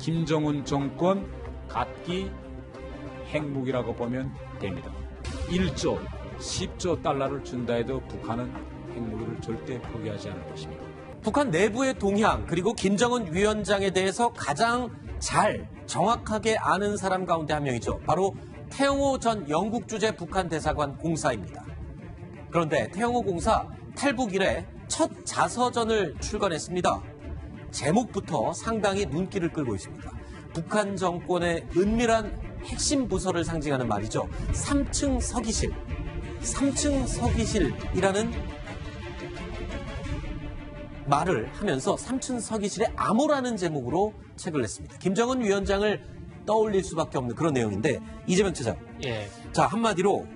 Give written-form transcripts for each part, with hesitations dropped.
김정은 정권 각기 핵무기라고 보면 됩니다. 1조, 10조 달러를 준다 해도 북한은 핵무기를 절대 포기하지 않을 것입니다. 북한 내부의 동향 그리고 김정은 위원장에 대해서 가장 잘 정확하게 아는 사람 가운데 한 명이죠. 바로 태영호 전 영국 주재 북한 대사관 공사입니다. 그런데 태영호 공사 탈북 이래 첫 자서전을 출간했습니다. 제목부터 상당히 눈길을 끌고 있습니다. 북한 정권의 은밀한 핵심 부서를 상징하는 말이죠. 3층 서기실. 3층 서기실이라는 말을 하면서 3층 서기실의 암호라는 제목으로 책을 냈습니다. 김정은 위원장을 떠올릴 수밖에 없는 그런 내용인데 이재명 차장. 예. 자, 한마디로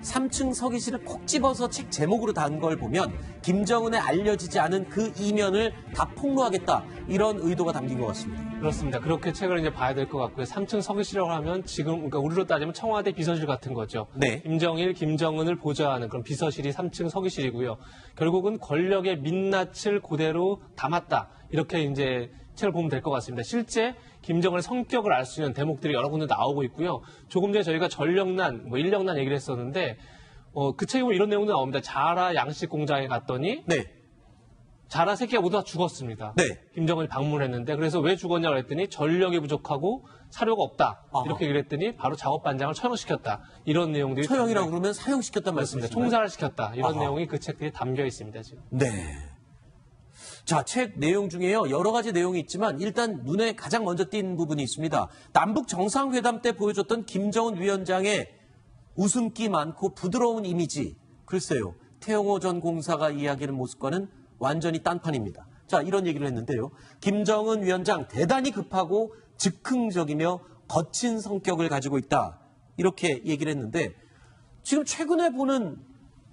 3층 서기실을 콕 집어서 책 제목으로 단 걸 보면 김정은에 알려지지 않은 그 이면을 다 폭로하겠다. 이런 의도가 담긴 것 같습니다. 그렇습니다. 그렇게 책을 이제 봐야 될 것 같고요. 3층 서기실이라고 하면 지금 그러니까 우리로 따지면 청와대 비서실 같은 거죠. 네. 김정일, 김정은을 보좌하는 그런 비서실이 3층 서기실이고요. 결국은 권력의 민낯을 그대로 담았다. 이렇게 이제 책을 보면 될 것 같습니다. 실제 김정은의 성격을 알 수 있는 대목들이 여러 군데 나오고 있고요. 조금 전에 저희가 전력난, 인력난 얘기를 했었는데 그 책에 보면 이런 내용도 나옵니다. 자라 양식 공장에 갔더니 네. 자라 새끼가 모두 다 죽었습니다. 네. 김정은이 방문했는데 그래서 왜 죽었냐고 그랬더니 전력이 부족하고 사료가 없다. 아하. 이렇게 얘기를 했더니 바로 작업반장을 처형시켰다. 이런 내용들이 처형이라고 그러면 사형시켰단 맞습니다. 말씀이신가요? 총살을 시켰다. 이런 아하. 내용이 그 책들에 담겨 있습니다. 지금. 네. 자, 책 내용 중에요. 여러 가지 내용이 있지만 일단 눈에 가장 먼저 띈 부분이 있습니다. 남북 정상회담 때 보여줬던 김정은 위원장의 웃음기 많고 부드러운 이미지. 글쎄요. 태영호 전 공사가 이야기하는 모습과는 완전히 딴판입니다. 자, 이런 얘기를 했는데요. 김정은 위원장 대단히 급하고 즉흥적이며 거친 성격을 가지고 있다. 이렇게 얘기를 했는데 지금 최근에 보는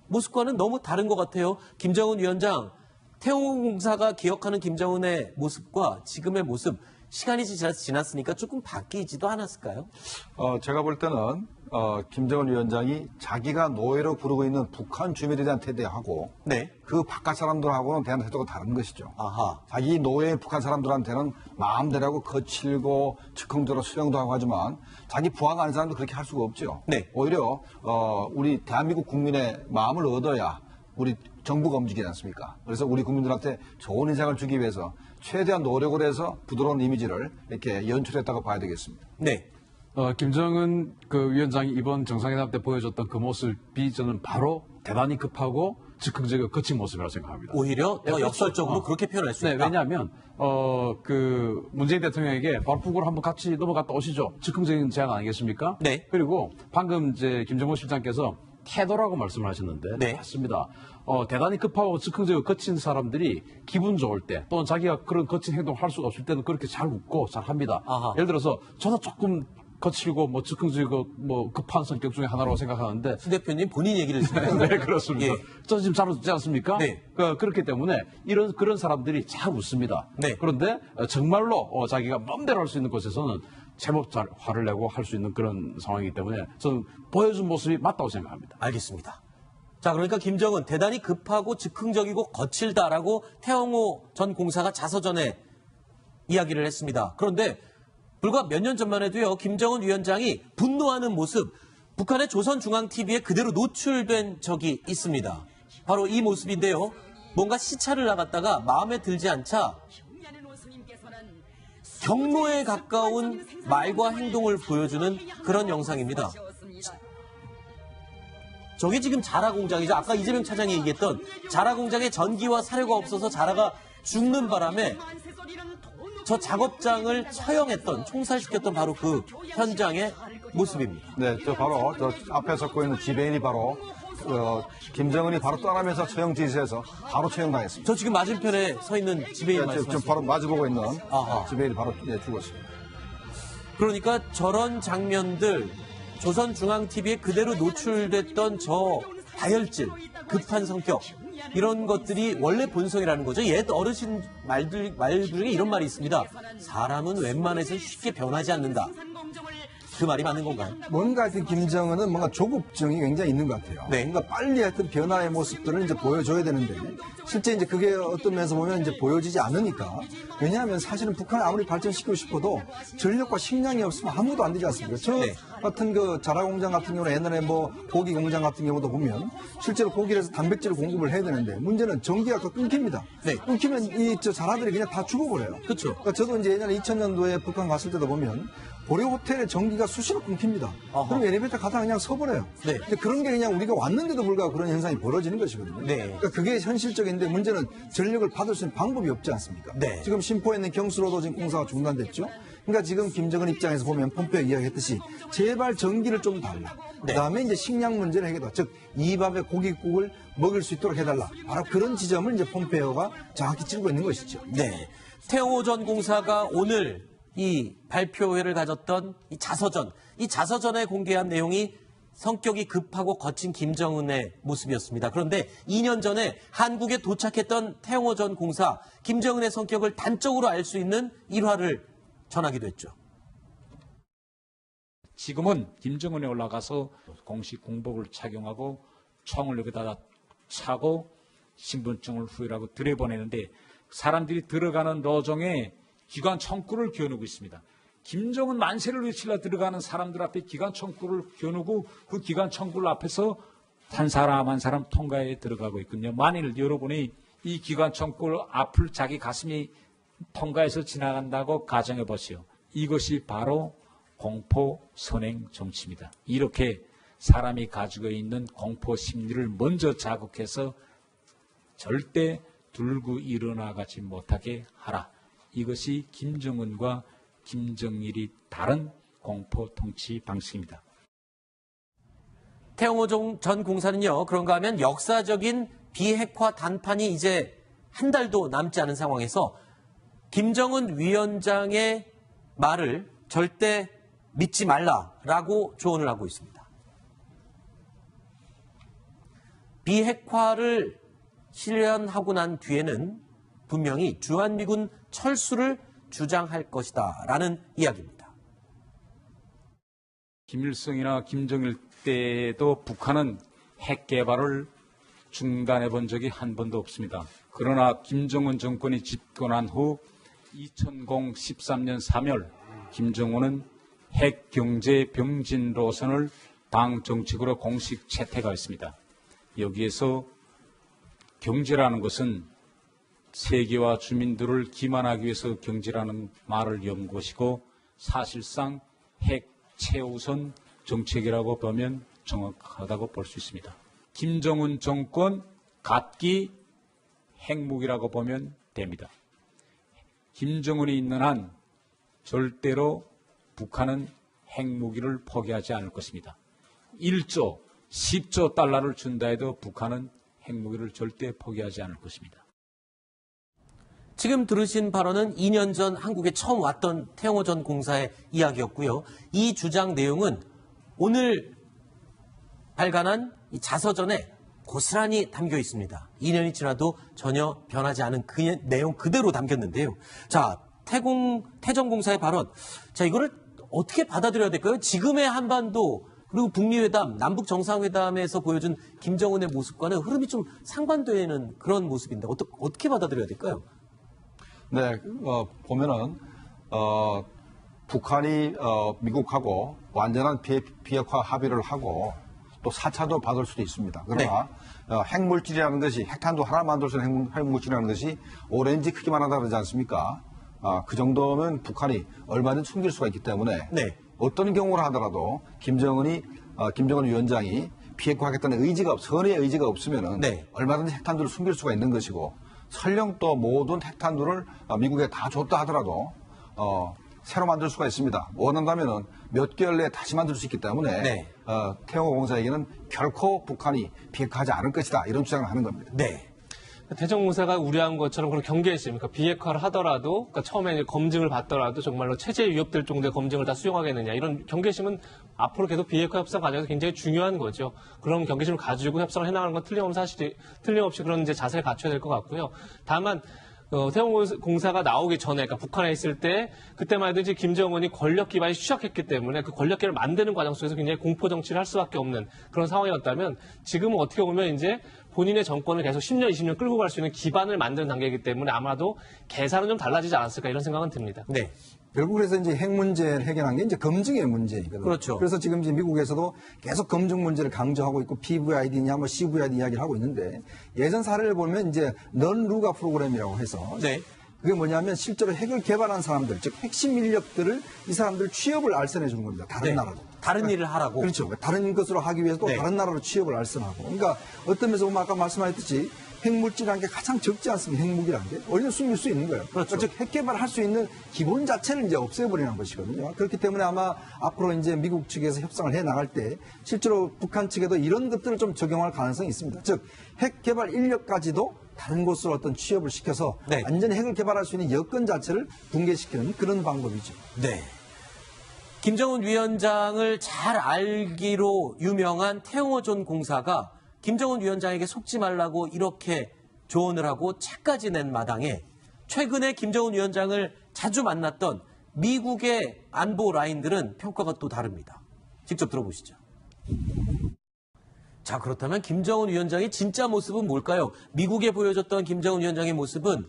모습과는 너무 다른 것 같아요. 김정은 위원장, 태영호 공사가 기억하는 김정은의 모습과 지금의 모습, 시간이 지났으니까 조금 바뀌지도 않았을까요? 제가 볼 때는 김정은 위원장이 자기가 노예로 부르고 있는 북한 주민에 대한 태도하고 네. 그 바깥 사람들하고는 대한 태도가 다른 것이죠. 아하. 자기 노예 북한 사람들한테는 마음대로 하고 거칠고 즉흥적으로 수용도 하고 하지만 자기 부하가 아닌 사람도 그렇게 할 수가 없죠. 네. 오히려 우리 대한민국 국민의 마음을 얻어야 우리 정부가 움직이지 않습니까? 그래서 우리 국민들한테 좋은 인상을 주기 위해서 최대한 노력을 해서 부드러운 이미지를 이렇게 연출했다고 봐야 되겠습니다. 네. 김정은 위원장이 이번 정상회담 때 보여줬던 그 모습이 저는 바로 대단히 급하고 즉흥적이고 거친 모습이라고 생각합니다. 오히려 더 역설적으로 그렇게 표현할 수 있다. 왜냐하면 문재인 대통령에게 바로 북으로 한번 같이 넘어갔다 오시죠. 즉흥적인 제안 아니겠습니까? 네. 그리고 방금 이제 김정은 실장께서 태도라고 말씀을 하셨는데 네. 맞습니다. 대단히 급하고 즉흥적이고 거친 사람들이 기분 좋을 때 또는 자기가 그런 거친 행동을 할 수가 없을 때는 그렇게 잘 웃고 잘 합니다. 아하. 예를 들어서 저도 조금 거칠고 즉흥적이고 급한 성격 중에 하나라고 생각하는데 수 대표님 본인 얘기를 지금 네, 그렇습니다. 예. 저 지금 잘 웃지 않습니까? 네. 그렇기 때문에 그런 사람들이 잘 웃습니다. 네. 그런데 정말로 자기가 마음대로 할 수 있는 곳에서는 제법 잘 화를 내고 할 수 있는 그런 상황이기 때문에 저는 보여준 모습이 맞다고 생각합니다. 알겠습니다. 자, 그러니까 김정은 대단히 급하고 즉흥적이고 거칠다라고 태영호 전 공사가 자서전에 이야기를 했습니다. 그런데 불과 몇 년 전만 해도요, 김정은 위원장이 분노하는 모습, 북한의 조선중앙TV에 그대로 노출된 적이 있습니다. 바로 이 모습인데요. 뭔가 시차를 나갔다가 마음에 들지 않자 경로에 가까운 말과 행동을 보여주는 그런 영상입니다. 저게 지금 자라 공장이죠. 아까 이재명 차장이 얘기했던 자라 공장에 전기와 사료가 없어서 자라가 죽는 바람에 저 작업장을 처형했던, 총살시켰던 바로 그 현장의 모습입니다. 네, 바로 앞에 섰고 있는 지배인이 바로 김정은이 바로 떠나면서 처형 지시해서 바로 처형당했습니다. 저 지금 맞은편에 서 있는 지배인 지금 말씀하시죠? 바로 마주보고 있는 아하. 지배인이 바로 죽었습니다. 그러니까 저런 장면들 조선중앙TV에 그대로 노출됐던 저 다혈질, 급한 성격 이런 것들이 원래 본성이라는 거죠. 옛 어르신 말 중에 이런 말이 있습니다. 사람은 웬만해서 쉽게 변하지 않는다. 그 말이 맞는 건가요? 뭔가 하여튼 김정은은 뭔가 조급증이 굉장히 있는 것 같아요. 네. 뭔가 빨리 하여튼 변화의 모습들을 이제 보여줘야 되는데 실제 이제 그게 어떤 면에서 보면 이제 보여지지 않으니까 왜냐하면 사실은 북한을 아무리 발전시키고 싶어도 전력과 식량이 없으면 아무도 안 되지 않습니까? 저 네. 같은 그 자라공장 같은 경우는 옛날에 뭐 고기 공장 같은 경우도 보면 실제로 고기를 해서 단백질을 공급을 해야 되는데 문제는 전기가 끊깁니다. 네. 끊기면 이 저 자라들이 그냥 다 죽어버려요. 그렇죠. 그러니까 저도 이제 예전에 2000년도에 북한 갔을 때도 보면 고려 호텔의 전기가 수시로 끊깁니다. 어허. 그럼 엘리베이터 가다가 그냥 서버려요. 네. 근데 그런 게 그냥 우리가 왔는데도 불구하고 그런 현상이 벌어지는 것이거든요. 네. 그러니까 그게 현실적인데 문제는 전력을 받을 수 있는 방법이 없지 않습니까? 네. 지금 심포에 있는 경수로도 지금 공사가 중단됐죠. 그러니까 지금 김정은 입장에서 보면 폼페이오 이야기했듯이 제발 전기를 좀 달라. 네. 그다음에 이제 식량 문제를 해결다. 즉 이 밥에 고깃국을 먹을 수 있도록 해달라. 바로 그런 지점을 이제 폼페이오가 정확히 찌르고 있는 것이죠. 네. 태영호 전 공사가 오늘 이 발표회를 가졌던 이 자서전에 공개한 내용이 성격이 급하고 거친 김정은의 모습이었습니다. 그런데 2년 전에 한국에 도착했던 태영호 전 공사, 김정은의 성격을 단적으로 알 수 있는 일화를 전하기도 했죠. 지금은 김정은에 올라가서 공식 공복을 착용하고 총을 여기다 차고 신분증을 후일하고 들여보내는데 사람들이 들어가는 로정에 기관 총구를 겨누고 있습니다. 김정은 만세를 외치려 들어가는 사람들 앞에 기관 총구를 겨누고 그 기관 총구 앞에서 한 사람 한 사람 통과에 들어가고 있거든요. 만일 여러분이 이 기관 총구 앞을 자기 가슴이 통과해서 지나간다고 가정해 보시오. 이것이 바로 공포 선행 정치입니다. 이렇게 사람이 가지고 있는 공포 심리를 먼저 자극해서 절대 들고 일어나가지 못하게 하라. 이것이 김정은과 김정일이 다른 공포 통치 방식입니다. 태영호 전 공사는요, 그런가 하면 역사적인 비핵화 단판이 이제 한 달도 남지 않은 상황에서 김정은 위원장의 말을 절대 믿지 말라라고 조언을 하고 있습니다. 비핵화를 실현하고 난 뒤에는 분명히 주한미군 철수를 주장할 것이다라는 이야기입니다. 김일성이나 김정일 때도 북한은 핵 개발을 중단해 본 적이 한 번도 없습니다. 그러나 김정은 정권이 집권한 후 2013년 3월 김정은은 핵 경제 병진 노선을 당 정책으로 공식 채택하였습니다. 여기에서 경제라는 것은 세계와 주민들을 기만하기 위해서 경제라는 말을 연 것이고 사실상 핵 최우선 정책이라고 보면 정확하다고 볼 수 있습니다. 김정은 정권 갖기 핵무기라고 보면 됩니다. 김정은이 있는 한 절대로 북한은 핵무기를 포기하지 않을 것입니다. 1조, 10조 달러를 준다 해도 북한은 핵무기를 절대 포기하지 않을 것입니다. 지금 들으신 발언은 2년 전 한국에 처음 왔던 태영호 전 공사의 이야기였고요. 이 주장 내용은 오늘 발간한 이 자서전에 고스란히 담겨 있습니다. 2년이 지나도 전혀 변하지 않은 그 내용 그대로 담겼는데요. 자, 태전 공사의 발언. 자, 이거를 어떻게 받아들여야 될까요? 지금의 한반도 그리고 북미회담, 남북 정상회담에서 보여준 김정은의 모습과는 흐름이 좀 상반되는 그런 모습인데 어떻게 받아들여야 될까요? 네, 보면은 북한이 미국하고 완전한 비핵화 합의를 하고 또 4차도 받을 수도 있습니다. 그러나 핵물질이라는 것이 핵탄두 하나 만들 수 있는 핵물질이라는 것이 오렌지 크기만 하다 그러지 않습니까? 그 정도면 북한이 얼마든지 숨길 수가 있기 때문에 네. 어떤 경우를 하더라도 김정은 위원장이 비핵화하겠다는 선의의 의지가 없으면은 네. 얼마든지 핵탄두를 숨길 수가 있는 것이고 설령 또 모든 핵탄두를 미국에 다 줬다 하더라도 새로 만들 수가 있습니다. 원한다면은 몇 개월 내에 다시 만들 수 있기 때문에 네. 태영호 공사에게는 결코 북한이 비핵화하지 않을 것이다 이런 주장을 하는 겁니다. 네. 태전 공사가 우려한 것처럼 그런 경계심입니까? 비핵화를 하더라도, 그러니까 처음에 검증을 받더라도 정말로 체제에 위협될 정도의 검증을 다 수용하겠느냐. 이런 경계심은 앞으로 계속 비핵화 협상 과정에서 굉장히 중요한 거죠. 그런 경계심을 가지고 협상을 해나가는 건 틀림없이 그런 이제 자세를 갖춰야 될 것 같고요. 다만, 태용공사가 나오기 전에, 그러니까 북한에 있을 때 그때만 해도 이제 김정은이 권력 기반이 추락했기 때문에 그 권력기를 만드는 과정 속에서 굉장히 공포 정치를 할 수밖에 없는 그런 상황이었다면 지금은 어떻게 보면 이제 본인의 정권을 계속 10년, 20년 끌고 갈 수 있는 기반을 만드는 단계이기 때문에 아마도 계산은 좀 달라지지 않았을까 이런 생각은 듭니다. 네. 결국 그래서 이제 핵 문제를 해결한 게 이제 검증의 문제이거든요. 그렇죠. 그래서 지금 이제 미국에서도 계속 검증 문제를 강조하고 있고 PVID냐 뭐 CVID 이야기를 하고 있는데 예전 사례를 보면 이제 넌 루가 프로그램이라고 해서 네. 그게 뭐냐면 실제로 핵을 개발한 사람들, 즉 핵심 인력들을 이 사람들 취업을 알선해 주는 겁니다. 다른 네. 나라로. 다른 일을 하라고. 그렇죠. 다른 것으로 하기 위해서 또 네. 다른 나라로 취업을 알선하고. 그러니까 어떤 면에서 보면 아까 말씀하셨듯이 핵물질이라는 게 가장 적지 않습니까? 핵무기라는 게. 어디든 숨길 수 있는 거예요. 그렇죠. 즉, 핵 개발할 수 있는 기본 자체를 이제 없애버리는 것이거든요. 그렇기 때문에 아마 앞으로 이제 미국 측에서 협상을 해 나갈 때 실제로 북한 측에도 이런 것들을 좀 적용할 가능성이 있습니다. 즉, 핵 개발 인력까지도 다른 곳으로 어떤 취업을 시켜서 네. 완전히 핵을 개발할 수 있는 여건 자체를 붕괴시키는 그런 방법이죠. 네. 김정은 위원장을 잘 알기로 유명한 태영호전 공사가 김정은 위원장에게 속지 말라고 이렇게 조언을 하고 책까지 낸 마당에 최근에 김정은 위원장을 자주 만났던 미국의 안보 라인들은 평가가 또 다릅니다. 직접 들어보시죠. 자, 그렇다면 김정은 위원장의 진짜 모습은 뭘까요? 미국에 보여줬던 김정은 위원장의 모습은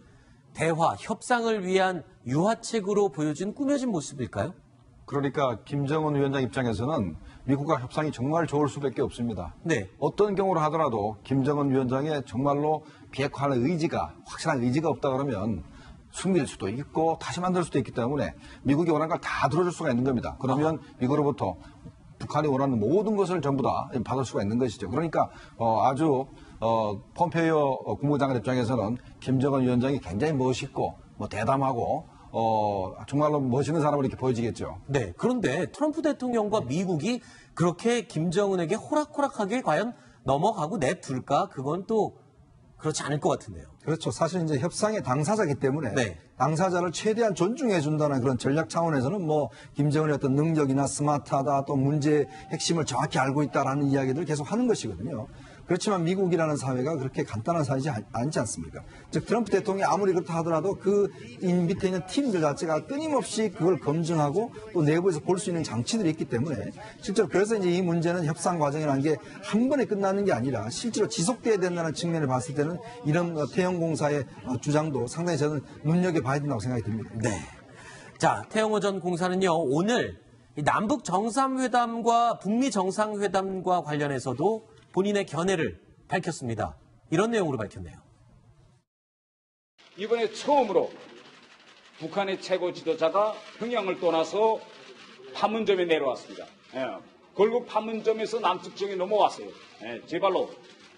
대화, 협상을 위한 유화책으로 보여진 꾸며진 모습일까요? 그러니까 김정은 위원장 입장에서는 미국과 협상이 정말 좋을 수밖에 없습니다. 네. 어떤 경우로 하더라도 김정은 위원장의 정말로 비핵화하는 의지가, 확실한 의지가 없다 그러면 승리할 수도 있고 다시 만들 수도 있기 때문에 미국이 원하는 걸 다 들어줄 수가 있는 겁니다. 그러면 미국으로부터 북한이 원하는 모든 것을 전부 다 받을 수가 있는 것이죠. 그러니까 아주 폼페이오 국무장관 입장에서는 김정은 위원장이 굉장히 멋있고 대담하고 정말로 멋있는 사람으로 이렇게 보여지겠죠. 네. 그런데 트럼프 대통령과 미국이 그렇게 김정은에게 호락호락하게 과연 넘어가고 내둘까? 그건 또 그렇지 않을 것 같은데요. 그렇죠. 사실 이제 협상의 당사자이기 때문에 네. 당사자를 최대한 존중해 준다는 그런 전략 차원에서는 김정은의 어떤 능력이나 스마트하다 또 문제의 핵심을 정확히 알고 있다라는 이야기들을 계속 하는 것이거든요. 그렇지만 미국이라는 사회가 그렇게 간단한 사회지 않지 않습니까? 즉 트럼프 대통령이 아무리 그렇다 하더라도 그 밑에 있는 팀들 자체가 끊임없이 그걸 검증하고 또 내부에서 볼 수 있는 장치들이 있기 때문에 실제로 그래서 이제 이 문제는 협상 과정이라는 게 한 번에 끝나는 게 아니라 실제로 지속돼야 된다는 측면을 봤을 때는 이런 태영공사의 주장도 상당히 저는 눈여겨봐야 된다고 생각이 듭니다. 네. 자, 태영호 전 공사는요, 오늘 이 남북 정상회담과 북미 정상회담과 관련해서도 본인의 견해를 밝혔습니다. 이런 내용으로 밝혔네요. 이번에 처음으로 북한의 최고 지도자가 평양을 떠나서 판문점에 내려왔습니다. 결국 판문점에서 남측정에 넘어왔어요. 제 발로.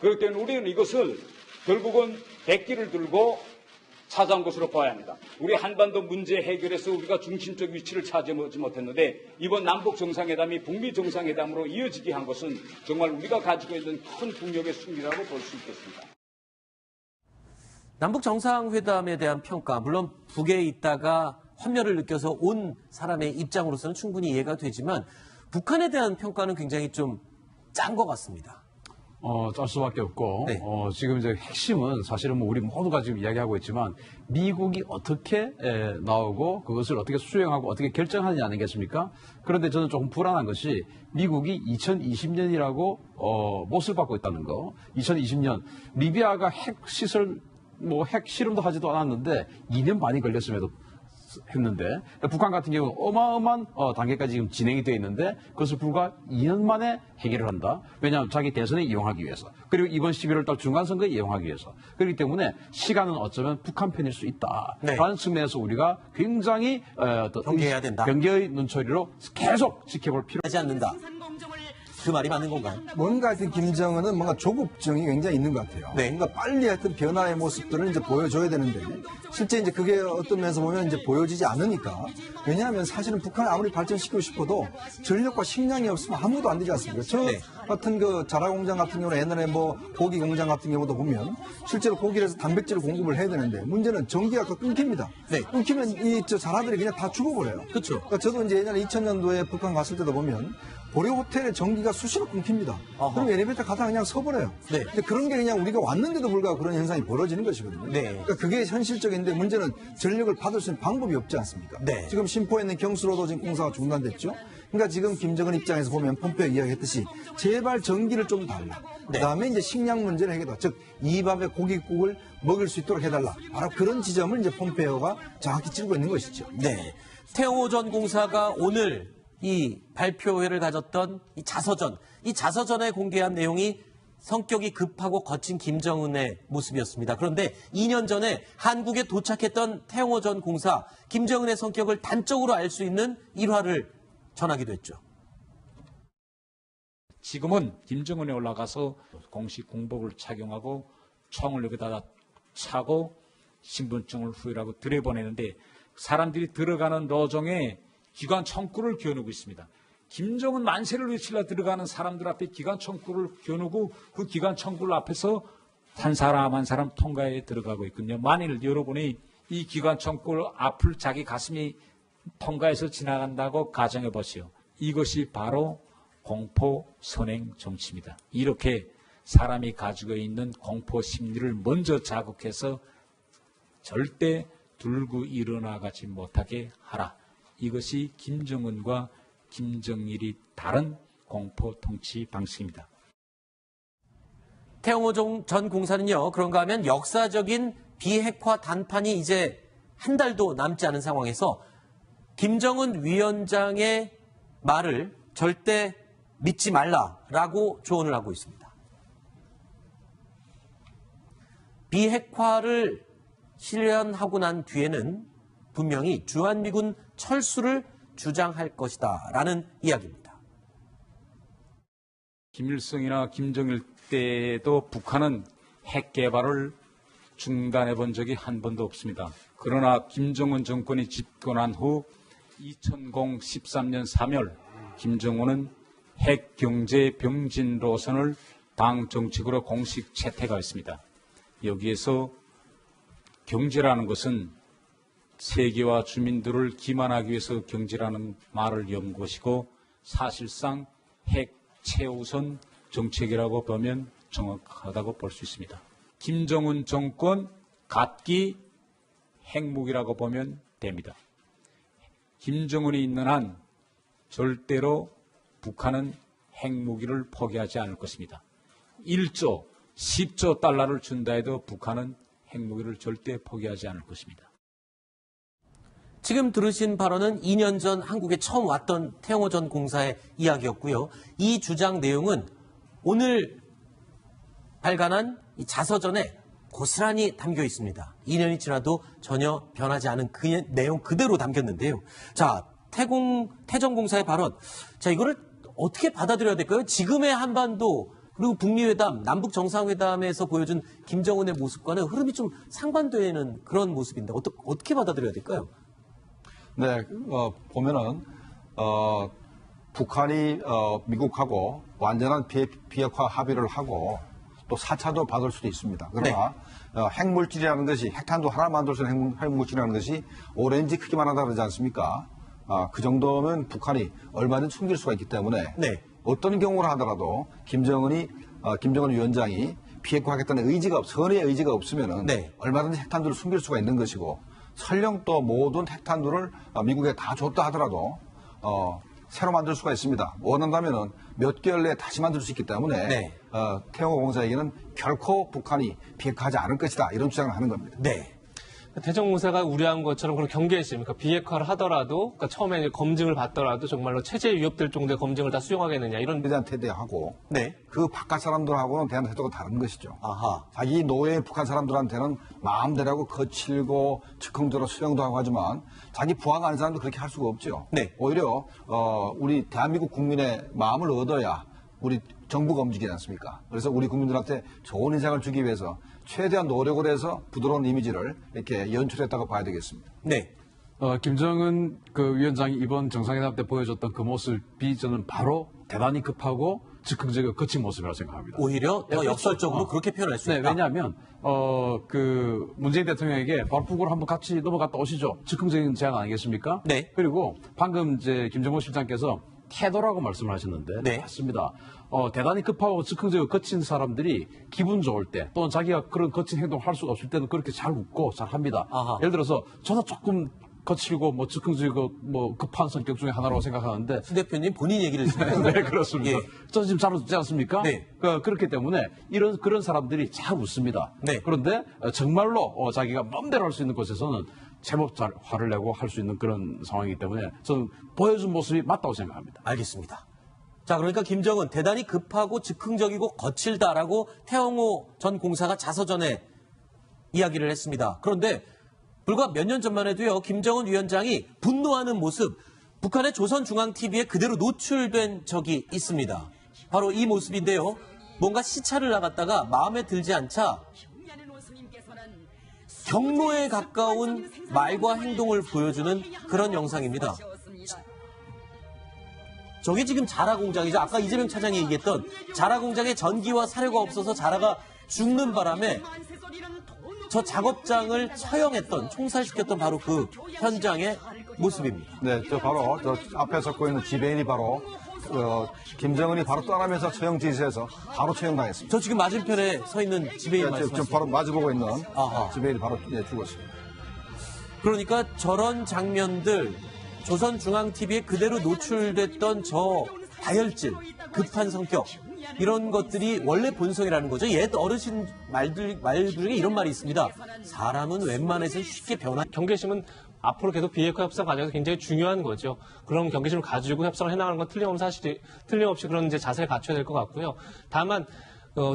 그렇기 때문에 우리는 이것을 결국은 백기를 들고 찾아온 것으로 봐야 합니다. 우리 한반도 문제 해결에서 우리가 중심적 위치를 차지하지 못했는데 이번 남북 정상회담이 북미 정상회담으로 이어지게 한 것은 정말 우리가 가지고 있는 큰 국력의 승리라고 볼 수 있겠습니다. 남북 정상회담에 대한 평가, 물론 북에 있다가 환멸을 느껴서 온 사람의 입장으로서는 충분히 이해가 되지만 북한에 대한 평가는 굉장히 좀 짠 것 같습니다. 짤 수밖에 없고, 네. 지금 이제 핵심은 사실은 우리 모두가 지금 이야기하고 있지만, 미국이 어떻게 나오고, 그것을 어떻게 수용하고, 어떻게 결정하느냐 아니겠습니까? 그런데 저는 조금 불안한 것이, 미국이 2020년이라고, 못을 받고 있다는 거. 2020년, 리비아가 핵시설, 핵 실험도 하지도 않았는데, 2년 반이 걸렸음에도 했는데 북한 같은 경우는 어마어마한 단계까지 지금 진행이 되어 있는데 그것을 불과 2년 만에 해결을 한다. 왜냐하면 자기 대선에 이용하기 위해서. 그리고 이번 11월 달 중간선거에 이용하기 위해서. 그렇기 때문에 시간은 어쩌면 북한 편일 수 있다라는 측면에서 우리가 굉장히 경계해야 된다. 경계의 눈초리로 계속 지켜볼 필요가 하지 않는다. 그 말이 맞는 건가요? 뭔가 하여튼 김정은은 뭔가 조급증이 굉장히 있는 것 같아요. 네. 뭔가 빨리 하여튼 변화의 모습들을 이제 보여줘야 되는데 실제 이제 그게 어떤 면에서 보면 이제 보여지지 않으니까 왜냐하면 사실은 북한을 아무리 발전시키고 싶어도 전력과 식량이 없으면 아무도 안 되지 않습니까? 저 네. 같은 그 자라공장 같은 경우는 옛날에 뭐 고기 공장 같은 경우도 보면 실제로 고기를 해서 단백질을 공급을 해야 되는데 문제는 전기가 끊깁니다. 네. 끊기면 이 자라들이 그냥 다 죽어버려요. 그렇죠. 그러니까 저도 이제 예전에 2000년도에 북한 갔을 때도 보면 고려 호텔의 전기가 수시로 끊깁니다. 어허. 그럼 엘리베이터 가다 그냥 서버려요. 네. 근데 그런 게 그냥 우리가 왔는데도 불구하고 그런 현상이 벌어지는 것이거든요. 네. 그러니까 그게 현실적인데 문제는 전력을 받을 수 있는 방법이 없지 않습니까? 네. 지금 심포에 있는 경수로도 지금 공사가 중단됐죠. 그러니까 지금 김정은 입장에서 보면 폼페오 이야기했듯이 제발 전기를 좀 달라. 네. 그다음에 이제 식량 문제를 해결다. 즉 이 밥에 고깃국을 먹을 수 있도록 해달라. 바로 그런 지점을 이제 폼페오가 정확히 찌르고 있는 것이죠. 네. 태영호 전 공사가 오늘 이 발표회를 가졌던 이 자서전에 공개한 내용이 성격이 급하고 거친 김정은의 모습이었습니다. 그런데 2년 전에 한국에 도착했던 태영호 전 공사, 김정은의 성격을 단적으로 알 수 있는 일화를 전하기도 했죠. 지금은 김정은에 올라가서 공식 공복을 착용하고 총을 여기다가 차고 신분증을 후일하고 들여보내는데 사람들이 들어가는 로정에 기관 총구를 겨누고 있습니다. 김정은 만세를 외치려 들어가는 사람들 앞에 기관 총구를 겨누고 그 기관 총구 앞에서 한 사람 한 사람 통과에 들어가고 있거든요. 만일 여러분이 이 기관 총구 앞을 자기 가슴이 통과해서 지나간다고 가정해 보시오. 이것이 바로 공포 선행 정치입니다. 이렇게 사람이 가지고 있는 공포 심리를 먼저 자극해서 절대 들고 일어나가지 못하게 하라. 이것이 김정은과 김정일이 다른 공포 통치 방식입니다. 태영호 전 공사는요, 그런가 하면 역사적인 비핵화 단판이 이제 한 달도 남지 않은 상황에서 김정은 위원장의 말을 절대 믿지 말라라고 조언을 하고 있습니다. 비핵화를 실현하고 난 뒤에는 분명히 주한미군 철수를 주장할 것이다 라는 이야기입니다. 김일성이나 김정일 때도 북한은 핵 개발을 중단해 본 적이 한 번도 없습니다. 그러나 김정은 정권이 집권한 후 2013년 3월 김정은은 핵 경제 병진 노선을 당 정책으로 공식 채택하였습니다. 여기에서 경제라는 것은 세계와 주민들을 기만하기 위해서 경제라는 말을 연 것이고 사실상 핵 최우선 정책이라고 보면 정확하다고 볼 수 있습니다. 김정은 정권 갖기 핵무기라고 보면 됩니다. 김정은이 있는 한 절대로 북한은 핵무기를 포기하지 않을 것입니다. 1조, 10조 달러를 준다 해도 북한은 핵무기를 절대 포기하지 않을 것입니다. 지금 들으신 발언은 2년 전 한국에 처음 왔던 태영호 전 공사의 이야기였고요. 이 주장 내용은 오늘 발간한 이 자서전에 고스란히 담겨 있습니다. 2년이 지나도 전혀 변하지 않은 그 내용 그대로 담겼는데요. 자, 태정 공사의 발언. 자, 이거를 어떻게 받아들여야 될까요? 지금의 한반도 그리고 북미회담, 남북 정상회담에서 보여준 김정은의 모습과는 흐름이 좀 상반되는 그런 모습인데 어떻게 받아들여야 될까요? 네, 보면은 북한이 미국하고 완전한 비핵화 합의를 하고 또 4차도 받을 수도 있습니다. 그러나 핵물질이라는 것이 핵탄두 하나 만들 수 있는 핵물질이라는 것이 오렌지 크기만 하다 그러지 않습니까? 그 정도면 북한이 얼마든지 숨길 수가 있기 때문에 네. 어떤 경우를 하더라도 김정은 위원장이 비핵화하겠다는 선의 의지가 없으면은 네. 얼마든지 핵탄두를 숨길 수가 있는 것이고 설령 또 모든 핵탄두를 미국에 다 줬다 하더라도 새로 만들 수가 있습니다. 원한다면은 몇 개월 내에 다시 만들 수 있기 때문에 네. 태영호 공사에게는 결코 북한이 비핵화하지 않을 것이다 이런 주장을 하는 겁니다. 네. 태정 공사가 우려한 것처럼 그런 경계했습니까? 비핵화를 하더라도, 그러니까 처음에 이제 검증을 받더라도 정말로 체제에 위협될 정도의 검증을 다 수용하겠느냐 이런. 대한 태도하고 네. 그 바깥 사람들하고는 대한 태도가 다른 것이죠. 아하. 자기 노예 북한 사람들한테는 마음대로 하고 거칠고 즉흥적으로 수용도 하고 하지만 자기 부하가 아닌 사람도 그렇게 할 수가 없죠. 네. 오히려 우리 대한민국 국민의 마음을 얻어야 우리 정부가 움직이지 않습니까? 그래서 우리 국민들한테 좋은 인상을 주기 위해서 최대한 노력을 해서 부드러운 이미지를 이렇게 연출했다고 봐야 되겠습니다. 네. 김정은 그 위원장이 이번 정상회담 때 보여줬던 그 모습이 저는 바로 대단히 급하고 즉흥적이고 거친 모습이라고 생각합니다. 오히려 더 역설적으로 그렇게 표현할 수 네, 있다. 왜냐하면 문재인 대통령에게 바로 북으로 한번 같이 넘어갔다 오시죠. 즉흥적인 제안 아니겠습니까? 네. 그리고 방금 이제 김정은 실장께서 태도라고 말씀을 하셨는데 네. 맞습니다. 대단히 급하고 즉흥적이고 거친 사람들이 기분 좋을 때 또는 자기가 그런 거친 행동을 할 수가 없을 때는 그렇게 잘 웃고 잘 합니다. 아하. 예를 들어서 저도 조금 거칠고 뭐 즉흥적이고 뭐 급한 성격 중에 하나라고 생각하는데 수 대표님 본인 얘기를 지금 네, 그렇습니다. 예. 저 지금 잘 웃지 않습니까? 네. 그렇기 때문에 그런 사람들이 잘 웃습니다. 네. 그런데 정말로 자기가 마음대로 할 수 있는 곳에서는 제법 잘 화를 내고 할 수 있는 그런 상황이기 때문에 저는 보여준 모습이 맞다고 생각합니다. 알겠습니다. 자, 그러니까 김정은 대단히 급하고 즉흥적이고 거칠다라고 태영호 전 공사가 자서전에 이야기를 했습니다. 그런데 불과 몇 년 전만 해도요, 김정은 위원장이 분노하는 모습, 북한의 조선중앙TV에 그대로 노출된 적이 있습니다. 바로 이 모습인데요. 뭔가 시차를 나갔다가 마음에 들지 않자 경로에 가까운 말과 행동을 보여주는 그런 영상입니다. 저게 지금 자라 공장이죠. 아까 이재명 차장이 얘기했던 자라 공장에 전기와 사료가 없어서 자라가 죽는 바람에 저 작업장을 처형했던, 총살시켰던 바로 그 현장의 모습입니다. 네, 바로 저 앞에 섰고 있는 지배인이 바로 김정은이 바로 떠나면서 처형 지시해서 바로 처형당했습니다. 저 지금 맞은편에 서 있는 지배인 지금 말씀하시죠. 바로 마주보고 있는 아하. 지배인이 바로 죽었습니다. 그러니까 저런 장면들 조선중앙TV에 그대로 노출됐던 저 다혈질, 급한 성격 이런 것들이 원래 본성이라는 거죠. 옛 어르신 말 중에 이런 말이 있습니다. 사람은 웬만해서 쉽게 경계심은 앞으로 계속 비핵화 협상 과정에서 굉장히 중요한 거죠. 그런 경계심을 가지고 협상을 해나가는 건 틀림없이 그런 이제 자세를 갖춰야 될 것 같고요. 다만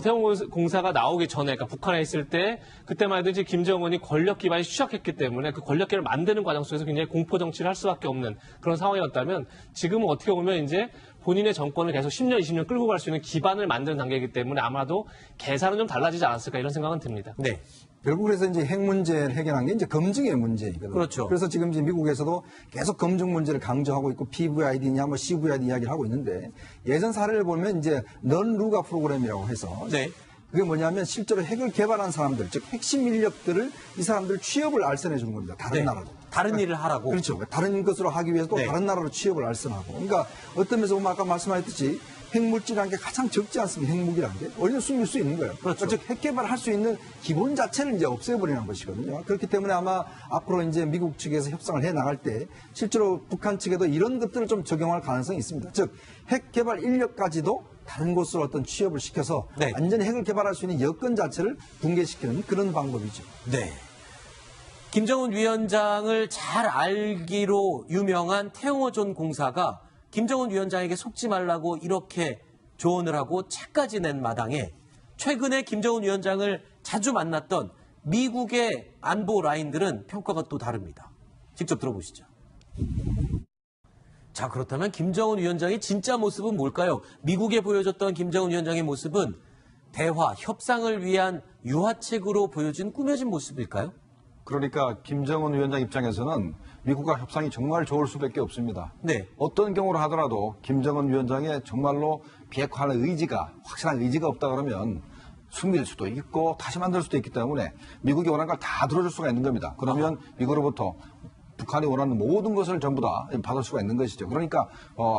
태영호 공사가 나오기 전에, 그러니까 북한에 있을 때, 그때만 해도 이제 김정은이 권력 기반이 추락했기 때문에 그 권력기를 만드는 과정 속에서 굉장히 공포 정치를 할 수밖에 없는 그런 상황이었다면, 지금은 어떻게 보면 이제 본인의 정권을 계속 10년, 20년 끌고 갈 수 있는 기반을 만드는 단계이기 때문에 아마도 계산은 좀 달라지지 않았을까 이런 생각은 듭니다. 네. 결국 그래서 이제 핵 문제를 해결한 게 이제 검증의 문제이거든요. 그렇죠. 그래서 지금 이제 미국에서도 계속 검증 문제를 강조하고 있고 PVID냐 뭐 CVID 이야기를 하고 있는데 예전 사례를 보면 이제 넌 루가 프로그램이라고 해서 네. 그게 뭐냐면 실제로 핵을 개발한 사람들, 즉 핵심 인력들을 이 사람들 취업을 알선해 주는 겁니다. 다른 네. 나라로. 다른 일을 하라고. 그렇죠. 다른 것으로 하기 위해서 또 네. 다른 나라로 취업을 알선하고. 그러니까 어떤 면에서 보면 아까 말씀하셨듯이 핵물질이라는 게 가장 적지 않습니까? 핵무기라는 게. 얼른 숨길 수 있는 거예요. 그렇죠. 즉, 핵 개발할 수 있는 기본 자체를 이제 없애버리는 것이거든요. 그렇기 때문에 아마 앞으로 이제 미국 측에서 협상을 해 나갈 때 실제로 북한 측에도 이런 것들을 좀 적용할 가능성이 있습니다. 즉, 핵 개발 인력까지도 다른 곳으로 어떤 취업을 시켜서 네. 완전히 핵을 개발할 수 있는 여건 자체를 붕괴시키는 그런 방법이죠. 네. 김정은 위원장을 잘 알기로 유명한 태영호 전 공사가 김정은 위원장에게 속지 말라고 이렇게 조언을 하고 책까지 낸 마당에 최근에 김정은 위원장을 자주 만났던 미국의 안보 라인들은 평가가 또 다릅니다. 직접 들어보시죠. 자, 그렇다면 김정은 위원장의 진짜 모습은 뭘까요? 미국에 보여줬던 김정은 위원장의 모습은 대화, 협상을 위한 유화책으로 보여진 꾸며진 모습일까요? 그러니까 김정은 위원장 입장에서는 미국과 협상이 정말 좋을 수밖에 없습니다. 네. 어떤 경우를 하더라도 김정은 위원장의 정말로 비핵화할 의지가, 확실한 의지가 없다 그러면 숨길 수도 있고 다시 만들 수도 있기 때문에 미국이 원하는 걸 다 들어줄 수가 있는 겁니다. 그러면 미국으로부터 북한이 원하는 모든 것을 전부 다 받을 수가 있는 것이죠. 그러니까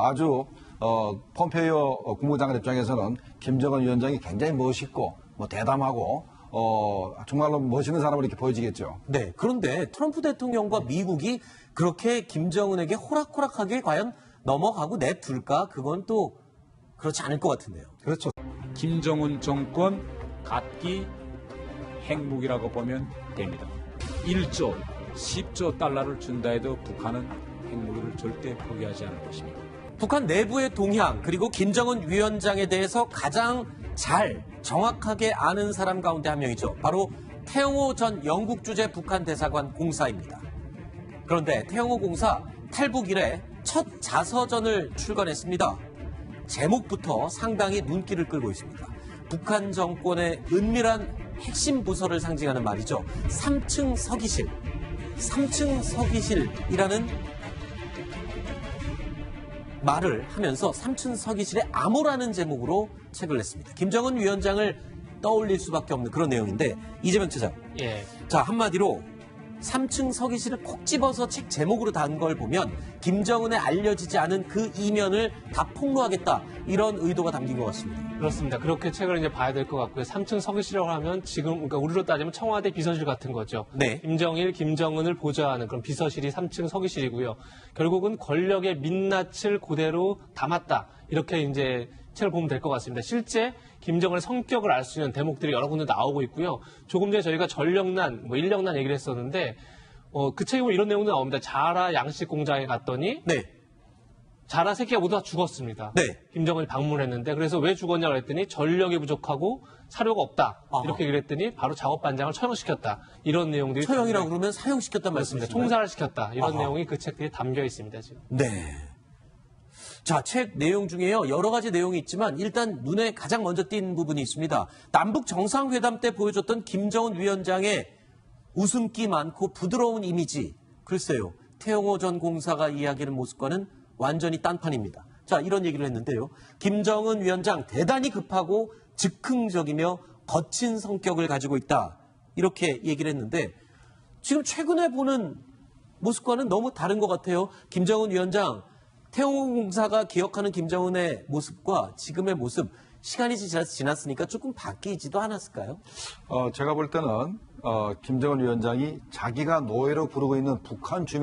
아주 폼페이오 국무장관 입장에서는 김정은 위원장이 굉장히 멋있고 대담하고 정말로 멋있는 사람으로 이렇게 보여지겠죠. 네. 그런데 트럼프 대통령과 미국이 그렇게 김정은에게 호락호락하게 과연 넘어가고 내둘까? 그건 또 그렇지 않을 것 같은데요. 그렇죠. 김정은 정권 갖기 핵무기라고 보면 됩니다. 1조, 10조 달러를 준다 해도 북한은 핵무기를 절대 포기하지 않을 것입니다. 북한 내부의 동향 그리고 김정은 위원장에 대해서 가장 잘 정확하게 아는 사람 가운데 한 명이죠. 바로 태영호 전 영국 주재 북한 대사관 공사입니다. 그런데 태영호 공사 탈북 이래 첫 자서전을 출간했습니다. 제목부터 상당히 눈길을 끌고 있습니다. 북한 정권의 은밀한 핵심 부서를 상징하는 말이죠. 3층 서기실. 3층 서기실이라는 말을 하면서 삼층 서기실의 암호라는 제목으로 책을 냈습니다. 김정은 위원장을 떠올릴 수밖에 없는 그런 내용인데 이재명 차장. 예. 자, 한마디로 3층 서기실을 콕 집어서 책 제목으로 단 걸 보면 김정은에 알려지지 않은 그 이면을 다 폭로하겠다. 이런 의도가 담긴 것 같습니다. 그렇습니다. 그렇게 책을 이제 봐야 될 것 같고요. 3층 서기실이라고 하면 지금 그러니까 우리로 따지면 청와대 비서실 같은 거죠. 네. 김정일, 김정은을 보좌하는 그런 비서실이 3층 서기실이고요. 결국은 권력의 민낯을 그대로 담았다. 이렇게 이제 책을 보면 될 것 같습니다. 실제 김정은의 성격을 알 수 있는 대목들이 여러 군데 나오고 있고요. 조금 전에 저희가 전력난, 인력난 얘기를 했었는데 그 책에 보면 이런 내용도 나옵니다. 자라 양식 공장에 갔더니 네. 자라 새끼가 모두 다 죽었습니다. 네. 김정은이 방문했는데 그래서 왜 죽었냐고 했더니 전력이 부족하고 사료가 없다. 아하. 이렇게 얘기를 했더니 바로 작업반장을 처형시켰다. 이런 내용들이 처형이라고 그러면 사형시켰단 맞습니다. 말씀이십니까? 총살을 시켰다. 이런 아하. 내용이 그 책들에 담겨 있습니다. 지금. 네. 자, 책 내용 중에요. 여러 가지 내용이 있지만 일단 눈에 가장 먼저 띈 부분이 있습니다. 남북 정상회담 때 보여줬던 김정은 위원장의 웃음기 많고 부드러운 이미지. 글쎄요. 태영호 전 공사가 이야기하는 모습과는 완전히 딴판입니다. 자, 이런 얘기를 했는데요. 김정은 위원장 대단히 급하고 즉흥적이며 거친 성격을 가지고 있다. 이렇게 얘기를 했는데 지금 최근에 보는 모습과는 너무 다른 것 같아요. 김정은 위원장, 태영호 공사가 기억하는 김정은의 모습과 지금의 모습, 시간이 지났으니까 조금 바뀌지도 않았을까요? 제가 볼 때는 김정은 위원장이 자기가 노예로 부르고 있는 북한 주민